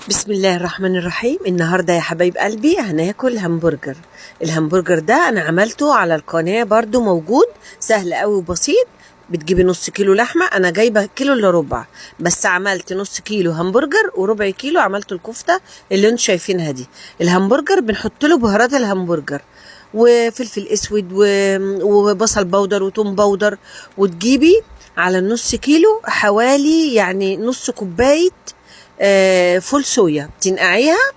بسم الله الرحمن الرحيم. النهاردة يا حبايب قلبي هناكل همبرجر. الهمبرجر ده أنا عملته على القناة برضو، موجود سهل قوي وبسيط. بتجيبي نص كيلو لحمة، أنا جايبة كيلو إلا ربع، بس عملت نص كيلو همبرجر وربع كيلو عملت الكفتة اللي انتوا شايفينها دي. الهمبرجر بنحط له بهارات الهمبرجر وفلفل اسود وبصل بودر وتوم بودر. وتجيبي على النص كيلو حوالي يعني نص كوباية فول صويا، تنقعيها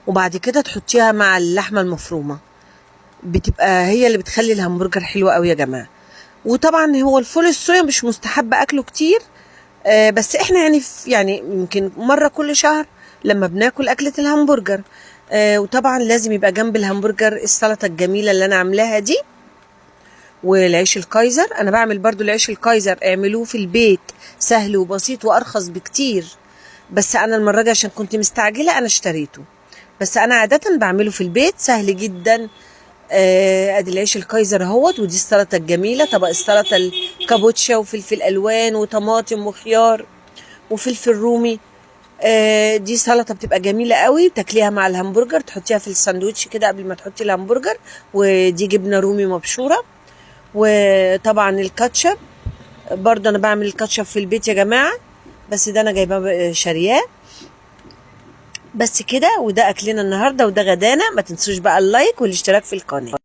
وبعد كده تحطيها مع اللحمة المفرومة، بتبقى هي اللي بتخلي الهمبرجر حلو قوي يا جماعة. وطبعا هو الفول الصويا مش مستحب اكله كتير، بس احنا يعني يمكن مرة كل شهر لما بناكل اكلة الهمبرجر. وطبعا لازم يبقى جنب الهمبرجر السلطة الجميلة اللي انا عاملاها دي، والعيش الكايزر. انا بعمل برضو العيش الكايزر، اعملوه في البيت، سهل وبسيط وارخص بكتير، بس انا المرة دي عشان كنت مستعجلة انا اشتريته، بس انا عادة بعمله في البيت سهل جدا. ادي العيش الكايزر اهوت، ودي السلطة الجميلة، طبق السلطة الكابوتشا وفلفل الوان وطماطم وخيار وفلفل رومي. دي سلطة بتبقى جميلة قوي، تاكليها مع الهمبرجر، تحطيها في الساندوتش كده قبل ما تحطي الهمبرجر. ودي جبنة رومي مبشورة، وطبعا الكاتشب برضه انا بعمل الكاتشب في البيت يا جماعة، بس ده انا جايباه شارياه. بس كده، وده اكلنا النهارده وده غدانا. ما تنسوش بقى اللايك والاشتراك في القناة.